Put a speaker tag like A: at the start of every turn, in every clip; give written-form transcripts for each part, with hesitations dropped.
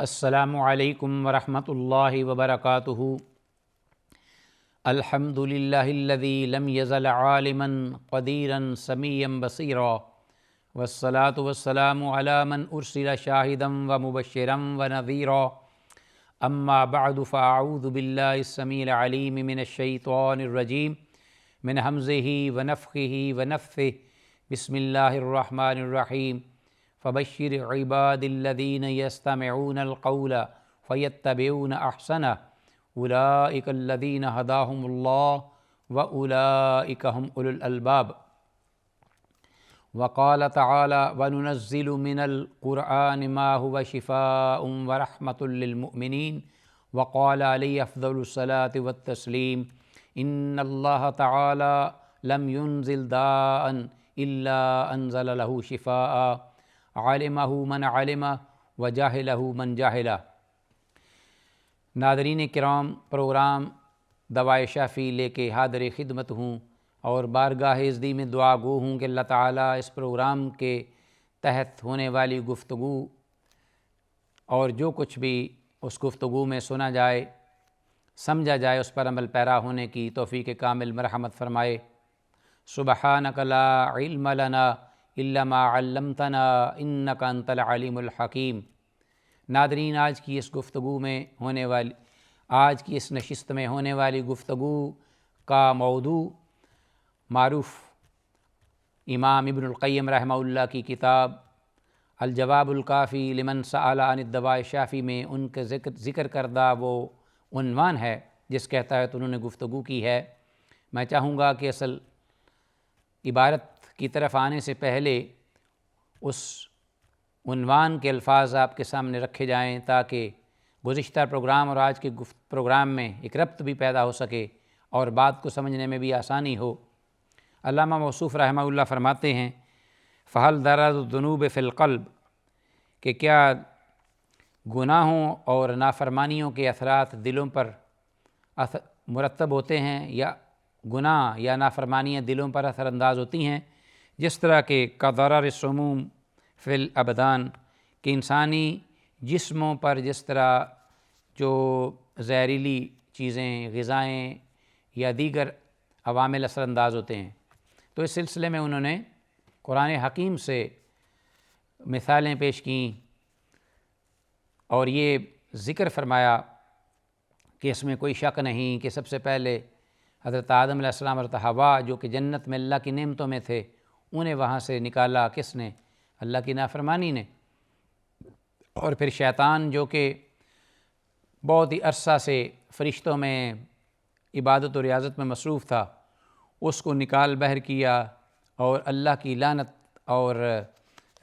A: السلام علیکم ورحمۃ اللہ وبرکاتہ۔ الحمد للہ الذی لم یزل عالما قدیرا سمیعا بصیرا، والصلاة والسلام علی من ارسل شاہدا ومبشرا ونذیرا، اما بعد فاعوذ باللہ السمیع العلیم من الشیطان الرجیم من ہمزہ ونفخہ ونفثہ، بسم اللہ الرحمن الرحیم۔ فبشر عباد الذین یستمعون القول فیتبعون احسنہ، اولئک الذین ہداہم اللہ واولئک هم اولو الالباب۔ وقال تعالی وننزل من القرآن ما هو شفاء ورحمۃ للمؤمنین، وقال علیہ افضل الصلاة والتسلیم، ان اللہ تعالی لم ينزل داء الا انزل له شفاء، علمہ من علمہ وجاہلہ من جاہلہ۔ ناظرین کرام، پروگرام دوائے شافی لے کے حاضر خدمت ہوں اور بارگاہ عزدی میں دعا گو ہوں کہ اللہ تعالیٰ اس پروگرام کے تحت ہونے والی گفتگو اور جو کچھ بھی اس گفتگو میں سنا جائے سمجھا جائے اس پر عمل پیرا ہونے کی توفیق کامل مرحمت فرمائے۔ سبحانک لا علم لنا الا ما علمتنا انک انت العلیم الحکیم۔ ناظرین، آج کی اس گفتگو میں ہونے والی آج کی اس نشست میں ہونے والی گفتگو کا موضوع معروف امام ابن القیم رحمہ اللہ کی کتاب الجواب الکافی لمن سأل عن الدواء الشافی میں ان کے ذکر کردہ وہ عنوان ہے جس کے تحت انہوں نے گفتگو کی ہے۔ میں چاہوں گا کہ اصل عبارت کی طرف آنے سے پہلے اس عنوان کے الفاظ آپ کے سامنے رکھے جائیں تاکہ گزشتہ پروگرام اور آج کے پروگرام میں ایک ربط بھی پیدا ہو سکے اور بات کو سمجھنے میں بھی آسانی ہو۔ علامہ موصوف رحمہ اللہ فرماتے ہیں فہل درد الذنوب فی القلب، کہ کیا گناہوں اور نافرمانیوں کے اثرات دلوں پر مرتب ہوتے ہیں، یا گناہ یا نافرمانیاں دلوں پر اثر انداز ہوتی ہیں، جس طرح کہ کضرر السموم فی الابدان، کہ انسانی جسموں پر جس طرح جو زہریلی چیزیں، غذائیں یا دیگر عوامل اثر انداز ہوتے ہیں۔ تو اس سلسلے میں انہوں نے قرآن حکیم سے مثالیں پیش کیں اور یہ ذکر فرمایا کہ اس میں کوئی شک نہیں کہ سب سے پہلے حضرت آدم علیہ السلام اور حضرت حوا جو کہ جنت میں اللہ کی نعمتوں میں تھے، انہیں وہاں سے نکالا کس نے؟ اللہ کی نافرمانی نے۔ اور پھر شیطان جو کہ بہت ہی عرصہ سے فرشتوں میں عبادت و ریاضت میں مصروف تھا، اس کو نکال بہر کیا اور اللہ کی لعنت اور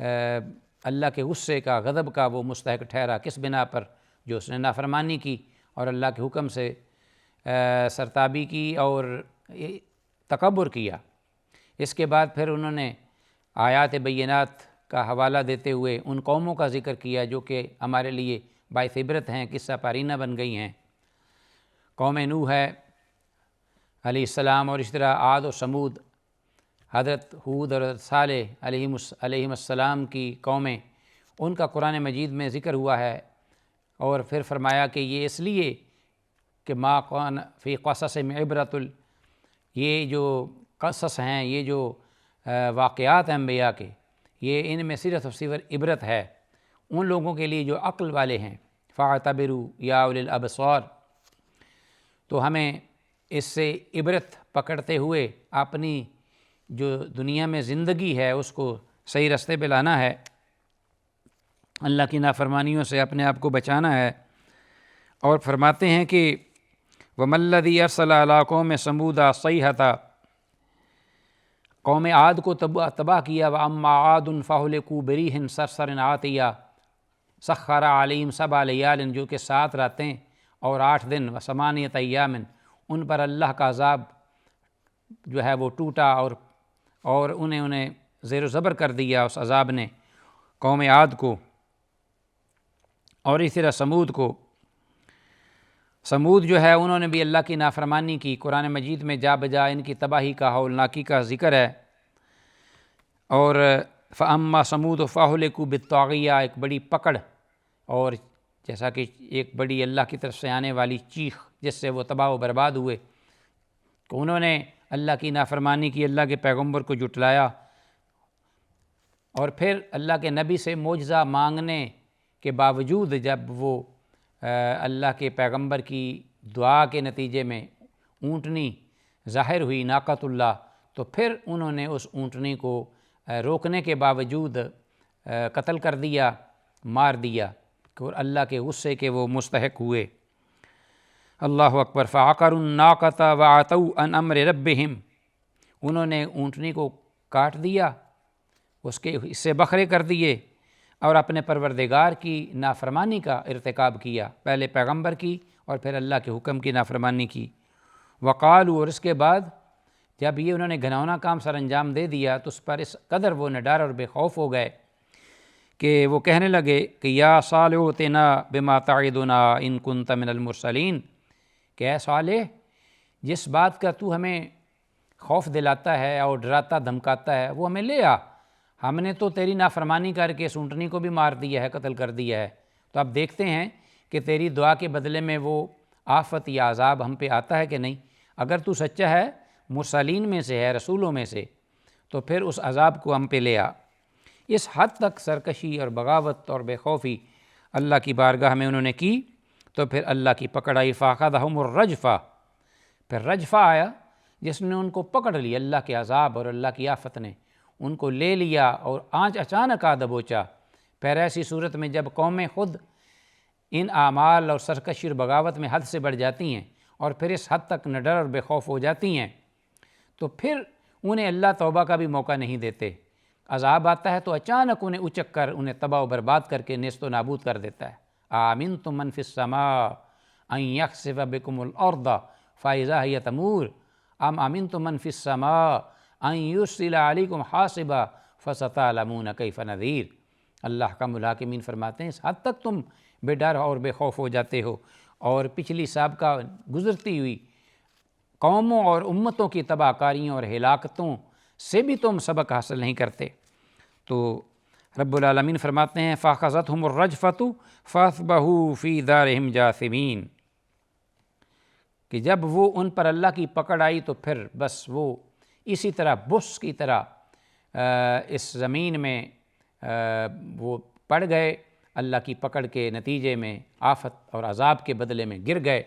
A: اللہ کے غصے کا، غضب کا وہ مستحق ٹھہرا۔ کس بنا پر؟ جو اس نے نافرمانی کی اور اللہ کے حکم سے سرتابی کی اور تکبر کیا۔ اس کے بعد پھر انہوں نے آیات بینات کا حوالہ دیتے ہوئے ان قوموں کا ذکر کیا جو کہ ہمارے لیے باعث عبرت ہیں، قصہ پارینہ بن گئی ہیں۔ قوم نوح ہے علیہ السلام، اور اس طرح عاد و سمود، حضرت ہود اور حضرت صالح علیہم السلام کی قومیں، ان کا قرآن مجید میں ذکر ہوا ہے۔ اور پھر فرمایا کہ یہ اس لیے کہ ما کان فی قصصہم عبرۃ، یہ جو قصص ہیں، یہ جو واقعات ہیں انبیاء کے، یہ ان میں صرف اور صرف عبرت ہے ان لوگوں کے لیے جو عقل والے ہیں۔ فاعتبروا یا اولی الابصار، تو ہمیں اس سے عبرت پکڑتے ہوئے اپنی جو دنیا میں زندگی ہے اس کو صحیح رستے پہ لانا ہے، اللہ کی نافرمانیوں سے اپنے آپ کو بچانا ہے۔ اور فرماتے ہیں کہ وَمَا الَّذِي أَرْسَلَ عَلَىٰ قَوْمِ ثَمُودَ الصَّيْحَةَ، قوم عاد کو تباہ کیا۔ وَأَمَّا عَادٌ فَأُهْلِكُوا بِرِيحٍ صَرْصَرٍ عَاتِيَةٍ سَخَّرَ عَلَيْهِمْ سَبْعَ لَيَالٍ، جو کہ 7 راتیں اور 8 دن، وَثَمَانِيَةَ أَيَّامٍ، ان پر اللہ کا عذاب جو ہے وہ ٹوٹا اور انہیں زیر و زبر کر دیا اس عذاب نے قوم عاد کو۔ اور اسی طرح سمود جو ہے انہوں نے بھی اللہ کی نافرمانی کی۔ قرآن مجید میں جا بجا ان کی تباہی کا، ہولناکی کا ذکر ہے۔ اور فَأَمَّا ثَمُودُ فَأُهْلِكُوا بِالطَّاغِيَةِ، ایک بڑی پکڑ اور جیسا کہ ایک بڑی اللہ کی طرف سے آنے والی چیخ جس سے وہ تباہ و برباد ہوئے کہ انہوں نے اللہ کی نافرمانی کی، اللہ کے پیغمبر کو جھٹلایا، اور پھر اللہ کے نبی سے معجزہ مانگنے کے باوجود جب وہ اللہ کے پیغمبر کی دعا کے نتیجے میں اونٹنی ظاہر ہوئی ناقۃ اللہ، تو پھر انہوں نے اس اونٹنی کو روکنے کے باوجود قتل کر دیا، مار دیا، اور اللہ کے غصے کے وہ مستحق ہوئے۔ اللہ اکبر۔ فعقروا الناقۃ وعتوا عن امر ربہم، انہوں نے اونٹنی کو کاٹ دیا، اس کے حصے بکھرے کر دیے، اور اپنے پروردگار کی نافرمانی کا ارتکاب کیا، پہلے پیغمبر کی اور پھر اللہ کے حکم کی نافرمانی کی۔ وقالوا، اور اس کے بعد جب یہ انہوں نے گھناؤنا کام سر انجام دے دیا تو اس پر اس قدر وہ نڈر اور بے خوف ہو گئے کہ وہ کہنے لگے کہ یا صالح ائتنا بما تعدنا ان کنت من المرسلین، کہ اے صالح، جس بات کا تو ہمیں خوف دلاتا ہے اور ڈراتا دھمکاتا ہے وہ ہمیں لے آ، ہم نے تو تیری نافرمانی کر کے سونٹنی کو بھی مار دیا ہے، قتل کر دیا ہے، تو اب دیکھتے ہیں کہ تیری دعا کے بدلے میں وہ آفت یا عذاب ہم پہ آتا ہے کہ نہیں۔ اگر تو سچا ہے، مرسلین میں سے ہے، رسولوں میں سے، تو پھر اس عذاب کو ہم پہ لے آ۔ اس حد تک سرکشی اور بغاوت اور بے خوفی اللہ کی بارگاہ میں انہوں نے کی، تو پھر اللہ کی پکڑ آئی۔ فاخذہم الرجفہ، پھر رجفہ آیا جس نے ان کو پکڑ لیا، اللہ کے عذاب اور اللہ کی آفت نے ان کو لے لیا، اور آنچ اچانک آ دبوچا۔ پھر ایسی صورت میں جب قومیں خود ان اعمال اور سرکشی اور بغاوت میں حد سے بڑھ جاتی ہیں اور پھر اس حد تک نڈر اور بے خوف ہو جاتی ہیں، تو پھر انہیں اللہ توبہ کا بھی موقع نہیں دیتے۔ عذاب آتا ہے تو اچانک انہیں اچک کر انہیں تباہ و برباد کر کے نیست و نابود کر دیتا ہے۔ آمنتم من فی السماء ان یخسف بکم الارض فاذا ہی تمور ام امنتم من فی السماء ان یرسل علیکم حاصبا فستعلمون کیف نذیر۔ اللہ کا الحاکمین فرماتے ہیں اس حد تک تم بے ڈر اور بے خوف ہو جاتے ہو، اور پچھلی سابقہ گزرتی ہوئی قوموں اور امتوں کی تباہ کاریوں اور ہلاکتوں سے بھی تم سبق حاصل نہیں کرتے۔ تو رب العالمین فرماتے ہیں فاخذتہم الرجفۃ فاصبحوا فی دارہم جاثمین، کہ جب وہ ان پر اللہ کی پکڑ آئی تو پھر بس وہ اسی طرح بس کی طرح اس زمین میں وہ پڑ گئے، اللہ کی پکڑ کے نتیجے میں آفت اور عذاب کے بدلے میں گر گئے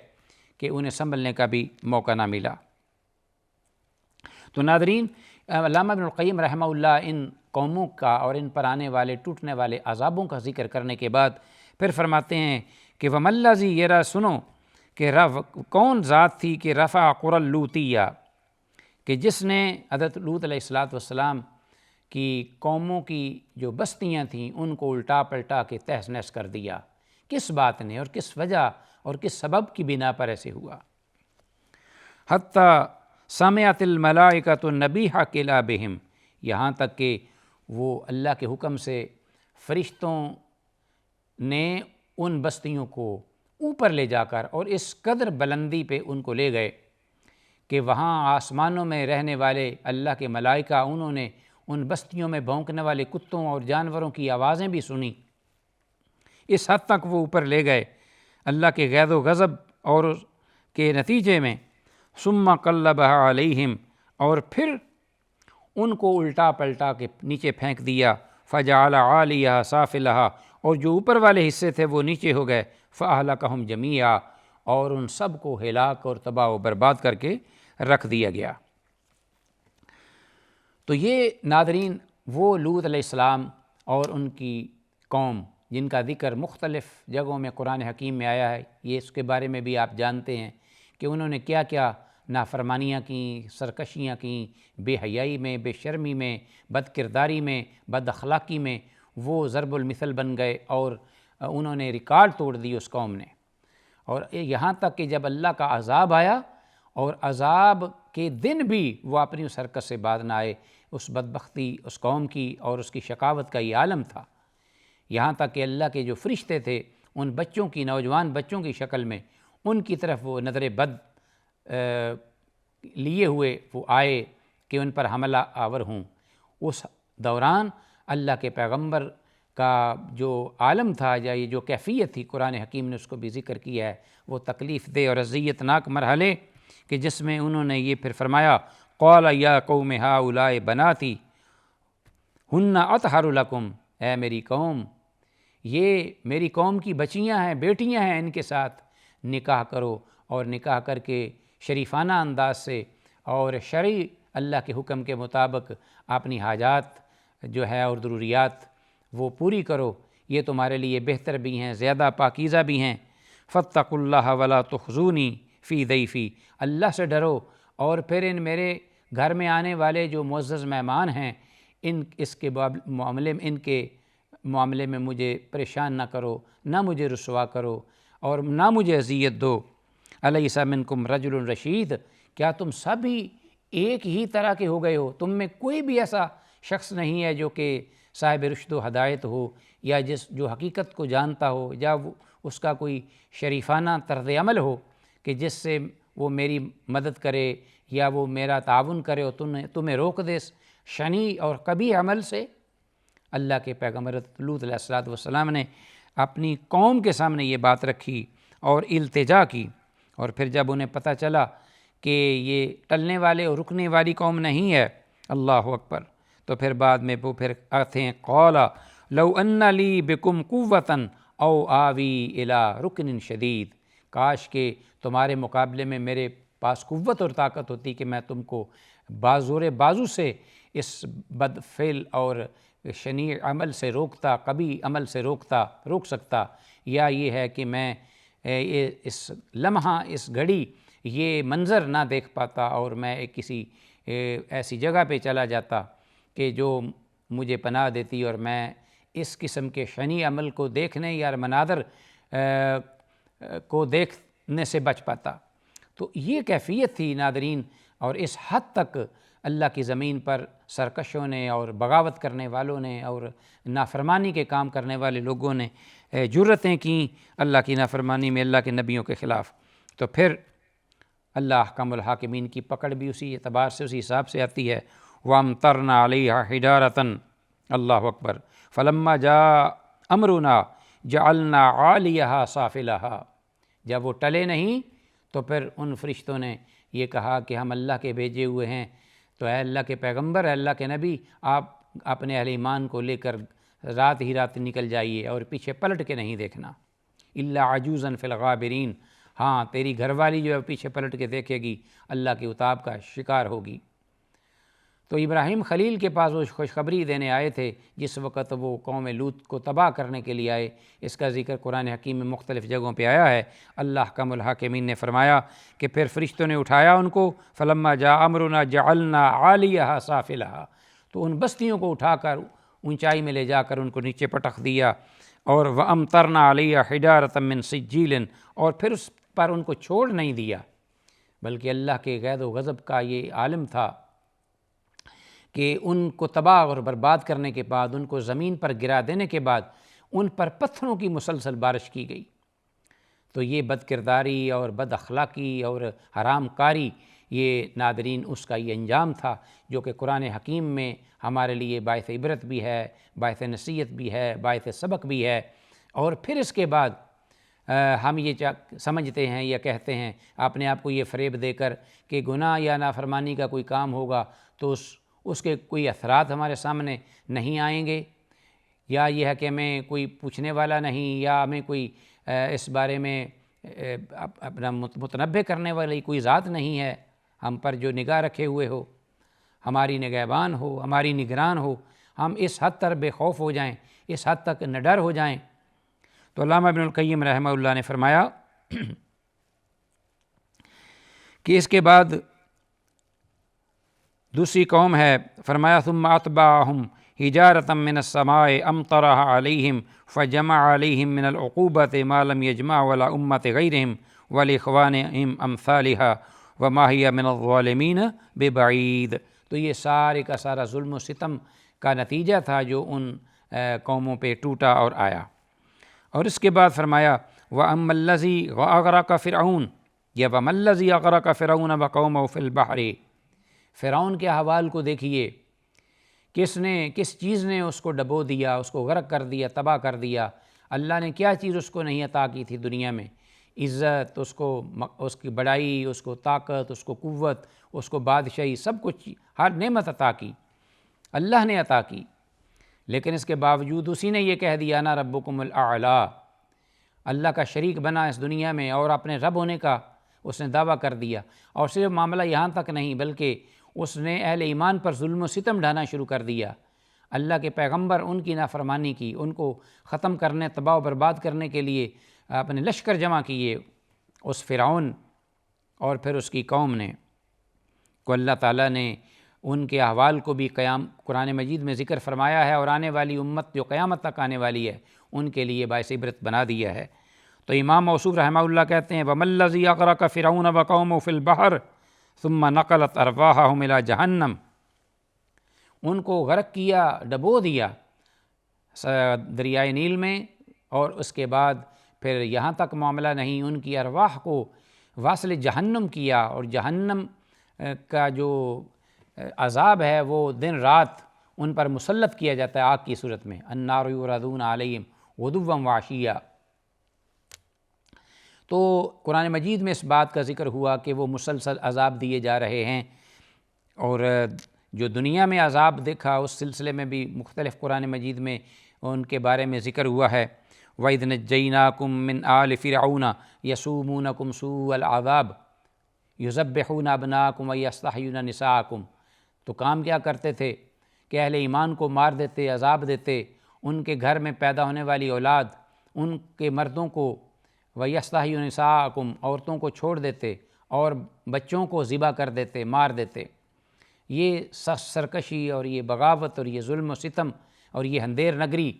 A: کہ انہیں سنبھلنے کا بھی موقع نہ ملا۔ تو ناظرین، علامہ ابن القیم رحمہ اللہ ان قوموں کا اور ان پر آنے والے ٹوٹنے والے عذابوں کا ذکر کرنے کے بعد پھر فرماتے ہیں کہ وَمَا الَّذِي، یہ را سنو کہ کون ذات تھی کہ رفع قرى اللوطیہ، کہ جس نے حضرت لوط علیہ السلام کی قوموں کی جو بستیاں تھیں ان کو الٹا پلٹا کے تہس نہس کر دیا۔ کس بات نے اور کس وجہ اور کس سبب کی بنا پر ایسے ہوا؟ حتیٰ سمعت الملائکۃ النبیح قلا بہم، یہاں تک کہ وہ اللہ کے حکم سے فرشتوں نے ان بستیوں کو اوپر لے جا کر اور اس قدر بلندی پہ ان کو لے گئے کہ وہاں آسمانوں میں رہنے والے اللہ کے ملائکہ انہوں نے ان بستیوں میں بھونکنے والے کتوں اور جانوروں کی آوازیں بھی سنی۔ اس حد تک وہ اوپر لے گئے اللہ کے غیظ و غضب اور کے نتیجے میں۔ ثم قلبها علیہم، اور پھر ان کو الٹا پلٹا کے نیچے پھینک دیا۔ فجعل عالیہا سافلہا، اور جو اوپر والے حصے تھے وہ نیچے ہو گئے۔ فاہلکہم جمیعا، اور ان سب کو ہلاک اور تباہ و برباد کر کے رکھ دیا گیا۔ تو یہ ناظرین وہ لوط علیہ السلام اور ان کی قوم جن کا ذکر مختلف جگہوں میں قرآن حکیم میں آیا ہے، یہ اس کے بارے میں بھی آپ جانتے ہیں کہ انہوں نے کیا کیا نافرمانیاں کیں، سرکشیاں کیں، بے حیائی میں، بے شرمی میں، بد کرداری میں، بد اخلاقی میں وہ ضرب المثل بن گئے، اور انہوں نے ریکارڈ توڑ دی اس قوم نے۔ اور یہاں تک کہ جب اللہ کا عذاب آیا اور عذاب کے دن بھی وہ اپنی اس حرکت سے باز نہ آئے، اس بدبختی اس قوم کی اور اس کی شقاوت کا یہ عالم تھا۔ یہاں تک کہ اللہ کے جو فرشتے تھے ان بچوں کی، نوجوان بچوں کی شکل میں ان کی طرف وہ نظر بد لیے ہوئے وہ آئے کہ ان پر حملہ آور ہوں۔ اس دوران اللہ کے پیغمبر کا جو عالم تھا یا یہ جو کیفیت تھی، قرآن حکیم نے اس کو بھی ذکر کیا ہے، وہ تکلیف دہ اور اذیت ناک مرحلے کہ جس میں انہوں نے یہ پھر فرمایا قال یا قوم ہؤلاء بناتی ہن اطہر لکم، اے میری قوم، یہ میری قوم کی بچیاں ہیں، بیٹیاں ہیں، ان کے ساتھ نکاح کرو، اور نکاح کر کے شریفانہ انداز سے اور شرعی اللہ کے حکم کے مطابق اپنی حاجات جو ہے اور ضروریات وہ پوری کرو، یہ تمہارے لیے بہتر بھی ہیں، زیادہ پاکیزہ بھی ہیں۔ فاتقوا اللہ ولا تخزونی فی ضیفی، اللہ سے ڈرو اور پھر ان میرے گھر میں آنے والے جو معزز مہمان ہیں ان کے معاملے میں مجھے پریشان نہ کرو، نہ مجھے رسوا کرو اور نہ مجھے اذیت دو۔ الیس منکم رجل رشید، کیا تم سبھی ایک ہی طرح کے ہو گئے ہو؟ تم میں کوئی بھی ایسا شخص نہیں ہے جو کہ صاحب رشد و ہدایت ہو، یا جو حقیقت کو جانتا ہو، یا اس کا کوئی شریفانہ طرز عمل ہو کہ جس سے وہ میری مدد کرے یا وہ میرا تعاون کرے اور تمہیں روک دے شنی اور قبیح عمل سے۔ اللہ کے پیغمبر لوط علیہ السلام نے اپنی قوم کے سامنے یہ بات رکھی اور التجا کی، اور پھر جب انہیں پتہ چلا کہ یہ ٹلنے والے اور رکنے والی قوم نہیں ہے، اللہ اکبر، تو پھر بعد میں وہ پھر آتے ہیں قال لو ان لی بکم قوۃ او آوی الی رکن شدید، کاش کہ تمہارے مقابلے میں میرے پاس قوت اور طاقت ہوتی کہ میں تم کو زور بازو سے اس بد فعل اور شنیع عمل سے روکتا، قبیح عمل سے روک سکتا، یا یہ ہے کہ میں اس لمحہ اس گھڑی یہ منظر نہ دیکھ پاتا اور میں کسی ایسی جگہ پہ چلا جاتا کہ جو مجھے پناہ دیتی اور میں اس قسم کے شنیع عمل کو دیکھنے یا مناظر کو دیکھنے سے بچ پاتا۔ تو یہ کیفیت تھی ناظرین، اور اس حد تک اللہ کی زمین پر سرکشوں نے اور بغاوت کرنے والوں نے اور نافرمانی کے کام کرنے والے لوگوں نے جرأتیں کیں اللہ کی نافرمانی میں، اللہ کے نبیوں کے خلاف۔ تو پھر اللہ احکم الحاکمین کی پکڑ بھی اسی اعتبار سے اسی حساب سے آتی ہے۔ وَأَمْطَرْنَا عَلَيْهَا حِجَارَةً، اللہ اکبر، فَلَمَّا جَاءَ أَمْرُنَا جَعَلْنَا عَالِيَهَا سَافِلَهَا، جب وہ ٹلے نہیں تو پھر ان فرشتوں نے یہ کہا کہ ہم اللہ کے بھیجے ہوئے ہیں، تو اے اللہ کے پیغمبر، اے اللہ کے نبی، آپ اپنے اہل ایمان کو لے کر رات ہی رات نکل جائیے اور پیچھے پلٹ کے نہیں دیکھنا۔ الا عجوزا فی الغابرین، ہاں تیری گھر والی جو ہے پیچھے پلٹ کے دیکھے گی اللہ کی عتاب کا شکار ہوگی۔ تو ابراہیم خلیل کے پاس وہ خوشخبری دینے آئے تھے جس وقت وہ قوم لوط کو تباہ کرنے کے لیے آئے، اس کا ذکر قرآن حکیم میں مختلف جگہوں پہ آیا ہے۔ اللہ احکم الحاکمین نے فرمایا کہ پھر فرشتوں نے اٹھایا ان کو، فلما جاء امرنا جعلنا عالیہا سافلہا، تو ان بستیوں کو اٹھا کر اونچائی میں لے جا کر ان کو نیچے پٹخ دیا، اور وامطرنا علیہا حجارۃ من سجیل، اور پھر اس پر ان کو چھوڑ نہیں دیا، بلکہ اللہ کے غیظ و غضب کا یہ عالم تھا کہ ان کو تباہ اور برباد کرنے کے بعد، ان کو زمین پر گرا دینے کے بعد ان پر پتھروں کی مسلسل بارش کی گئی۔ تو یہ بد کرداری اور بد اخلاقی اور حرام کاری، یہ ناظرین اس کا یہ انجام تھا جو کہ قرآن حکیم میں ہمارے لیے باعث عبرت بھی ہے، باعث نصیحت بھی ہے، باعث سبق بھی ہے۔ اور پھر اس کے بعد ہم یہ سمجھتے ہیں یا کہتے ہیں اپنے آپ کو یہ فریب دے کر کہ گناہ یا نافرمانی کا کوئی کام ہوگا تو اس کے کوئی اثرات ہمارے سامنے نہیں آئیں گے، یا یہ ہے کہ ہمیں کوئی پوچھنے والا نہیں، یا ہمیں کوئی اس بارے میں اپنا متنبہ کرنے والی کوئی ذات نہیں ہے ہم پر جو نگاہ رکھے ہوئے ہو، ہماری نگہبان ہو، ہماری نگران ہو، ہم اس حد تک بے خوف ہو جائیں، اس حد تک نڈر ہو جائیں۔ تو علامہ ابن القیم رحمہ اللہ نے فرمایا کہ اس کے بعد دوسری قوم ہے، فرمایا ثم اتبعہم حجارۃ من السماء امطرها علیہم فجمع علیہم من العقوبۃ ما لم یجمع ولا امۃ غیرہم ولاخوانہم امثالها وما ہی من الظالمین ببعید۔ تو یہ سارے کا سارا ظلم و ستم کا نتیجہ تھا جو ان قوموں پہ ٹوٹا اور آیا۔ اور اس کے بعد فرمایا وَأَمَّا الَّذِي أَغْرَقَ فِرْعَوْنَ، یا وَمَا الَّذِي أَغْرَقَ فِرْعَوْنَ وَقَوْمَهُ فِي الْبَحْرِ، فرعون کے احوال کو دیکھیے کس چیز نے اس کو ڈبو دیا، اس کو غرق کر دیا، تباہ کر دیا؟ اللہ نے کیا چیز اس کو نہیں عطا کی تھی دنیا میں؟ عزت، اس کی بڑائی، اس کو طاقت، اس کو قوت، اس کو بادشاہی، سب کچھ، ہر نعمت عطا کی اللہ نے عطا کی، لیکن اس کے باوجود اسی نے یہ کہہ دیا انا ربکم الاعلیٰ، اللہ کا شریک بنا اس دنیا میں اور اپنے رب ہونے کا اس نے دعویٰ کر دیا۔ اور صرف معاملہ یہاں تک نہیں، بلکہ اس نے اہل ایمان پر ظلم و ستم ڈھانا شروع کر دیا۔ اللہ کے پیغمبر ان کی نافرمانی کی، ان کو ختم کرنے، تباہ و برباد کرنے کے لیے اپنے لشکر جمع کیے اس فرعون اور پھر اس کی قوم نے، کو اللہ تعالیٰ نے ان کے احوال کو بھی قرآن مجید میں ذکر فرمایا ہے، اور آنے والی امت جو قیامت تک آنے والی ہے ان کے لیے باعث عبرت بنا دیا ہے۔ تو امام موصوف رحمہ اللہ کہتے ہیں وَمَا الَّذِي أَغْرَقَ فِرْعَوْنَ وَقَوْمُهُ فِي الْبَحْرِ ثُمَّ نَقَلَتْ أَرْوَاحَهُمْ إِلَى جَهَنَّمَ، ان کو غرق کیا، ڈبو دیا دریائے نیل میں، اور اس کے بعد پھر یہاں تک معاملہ نہیں، ان کی ارواح کو واصل جہنم کیا، اور جہنم کا جو عذاب ہے وہ دن رات ان پر مسلط کیا جاتا ہے آگ کی صورت میں، النار یعرضون علیہم غدوا وعشیا۔ تو قرآن مجید میں اس بات کا ذکر ہوا کہ وہ مسلسل عذاب دیے جا رہے ہیں، اور جو دنیا میں عذاب دیکھا اس سلسلے میں بھی مختلف قرآن مجید میں ان کے بارے میں ذکر ہوا ہے۔ وَإِذْ نَجَّيْنَاكُم مِّنْ آلِ فِرْعَوْنَ يَسُومُونَكُمْ سُوءَ الْعَذَابِ يُذَبِّحُونَ أَبْنَاءَكُمْ وَيَسْتَحْيُونَ نِسَاءَكُمْ۔ تو کام کیا کرتے تھے کہ اہل ایمان کو مار دیتے، عذاب دیتے، ان کے گھر میں پیدا ہونے والی اولاد، ان کے مردوں کو، وَيَسْتَحْيُونَ نِسَاءَكُمْ، عورتوں کو چھوڑ دیتے، اور بچوں کو ذبح کر دیتے، مار دیتے۔ یہ سرکشی اور یہ بغاوت اور یہ ظلم و ستم اور یہ اندھیر نگری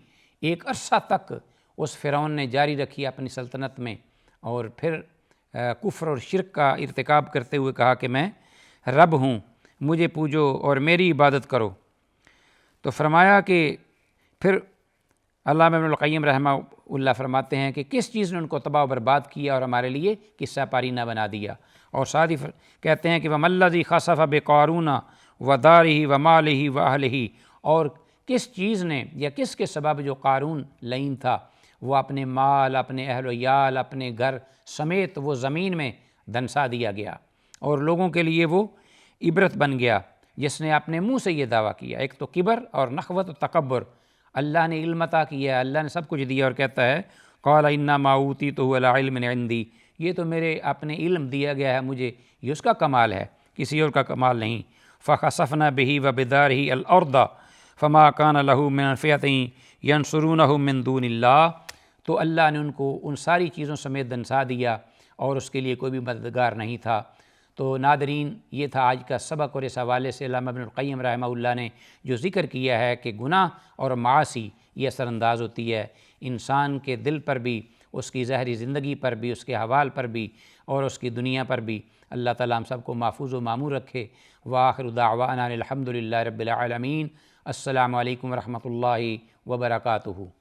A: ایک عرصہ تک اس فرعون نے جاری رکھی اپنی سلطنت میں، اور پھر کفر اور شرک کا ارتکاب کرتے ہوئے کہا کہ میں رب ہوں، مجھے پوجو اور میری عبادت کرو۔ تو فرمایا کہ پھر علامہ ابن القیم رحمہ اللہ فرماتے ہیں کہ کس چیز نے ان کو تباہ و برباد کیا اور ہمارے لیے قصہ پاری نہ بنا دیا۔ اور ساتھ ہی کہتے ہیں کہ وَمَا الَّذِي خَسَفَ بِقَارُونَ وَدَارِهِ وَمَالِهِ وَأَهْلِهِ، اور کس چیز نے یا کس کے سبب جو قارون لعین تھا وہ اپنے مال، اپنے اہل و عیال، اپنے گھر سمیت وہ زمین میں دنسا دیا گیا، اور لوگوں کے لیے وہ عبرت بن گیا جس نے اپنے منہ سے یہ دعویٰ کیا۔ ایک تو کبر اور نخوت و تکبر، اللہ نے علم عطا کیا، اللہ نے سب کچھ دیا، اور کہتا ہے قَالَ إِنَّمَا أُوتِيتُهُ عَلَىٰ عِلْمٍ عِندِي، یہ تو میرے اپنے علم دیا گیا ہے مجھے، یہ اس کا کمال ہے، کسی اور کا کمال نہیں۔ فَخَسَفْنَا بِهِ وَبِدَارِهِ الْأَرْضَ فَمَا كَانَ لَهُ مِنْ فِئَةٍ يَنْصُرُونَهُ مِنْ دُونِ اللَّهِ، تو اللہ نے ان کو ان ساری چیزوں سمیت دنسا دیا اور اس کے لیے کوئی بھی مددگار نہیں تھا۔ تو ناظرین، یہ تھا آج کا سبق، اور اس حوالے سے علامہ ابن القیم رحمہ اللہ نے جو ذکر کیا ہے کہ گناہ اور معاصی یہ اثر انداز ہوتی ہے انسان کے دل پر بھی، اس کی ظاہری زندگی پر بھی، اس کے احوال پر بھی، اور اس کی دنیا پر بھی۔ اللہ تعالیٰ ہم سب کو محفوظ و معمور رکھے۔ وآخر دعوانا الحمد للہ رب العالمین۔ السلام علیکم ورحمۃ اللہ وبرکاتہ۔